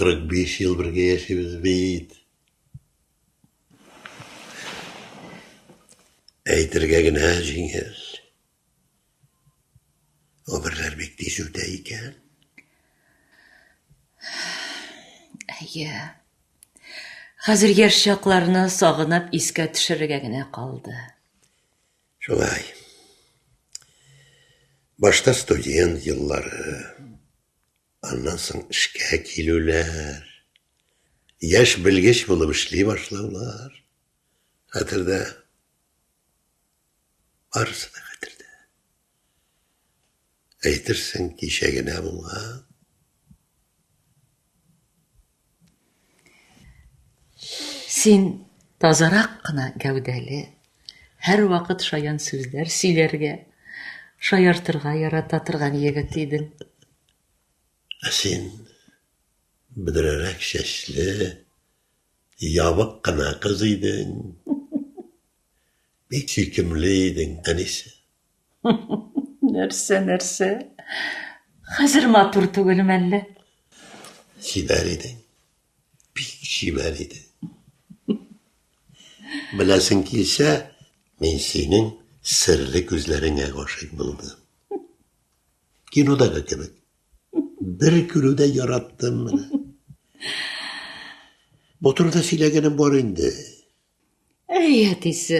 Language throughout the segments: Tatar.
45 yıl birge yaşayız beyit. Eytirge gine jingel. O birler bekti sürdeyken. Әйе. Хәзер яшь чакларны сагынып искә төшерергә генә калды. Şolay. Başta student yılları. Ondan soň işke kilüler. Yaş bilgeç bulup işley başlaular. Hatırda. Barısı da hatırda. Eytirsen kişegine bulgan. Син тазарак кына гәүдәле, һәр вакыт шаян сүзләр сөйләргә, шаяртырга ярата торган егет идең. Sen bidirerek şeşli, yavuk kına kızıydın. Bek sükümlüydün kanisi. Нәрсә? Хәзер матур түгелме әллә? Şiber idin. Bek şiber idin. Bilesin ki ise ben senin sırlı gözlerine koşuk buldum. Kinoda kakabık. Bir külüde yarattım beni. Boturda silegenim var indi. Әй, әтисе,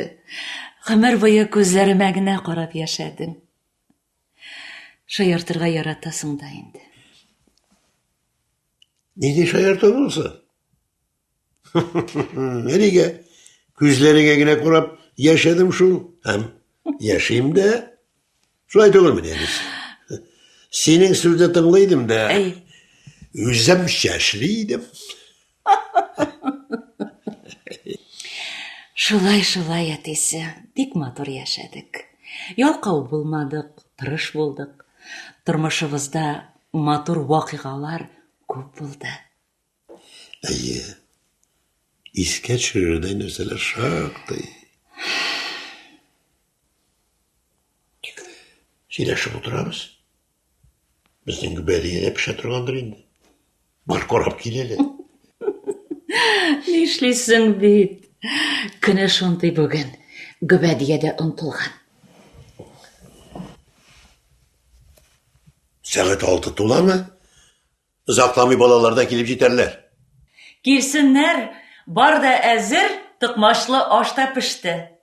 гомер буе күзләремә генә карап яшәдең. Шаяртырга яратасың да инде. Neydi şayartan olsa? Nereye? Gözlerine yine kurup yaşadım şu. Hem yaşayayım da. Şurayı değil mi deniz? Senin sözde tınlıydım da. Әй, Üzüm şaşlıydım. шулай, әтисе, бик матур яшәдек. Ялкау булмадык, тырыш булдык. Тормышыбызда матур вакыйгалар күп булды. Әйе. İske çürüden öseler şaktı. Söyleşip oturamız. Bizden gübeliye hep şatırgandır indi. Var korap kileli. Нишлисең бит? Көне шундый бүген. Гөбәдиядә онтылган. Saat 6 tular mı? Zaklami balalardan gelip yeterler. Килсеннәр, бар да әзер, тыкмашлы аш та пеште.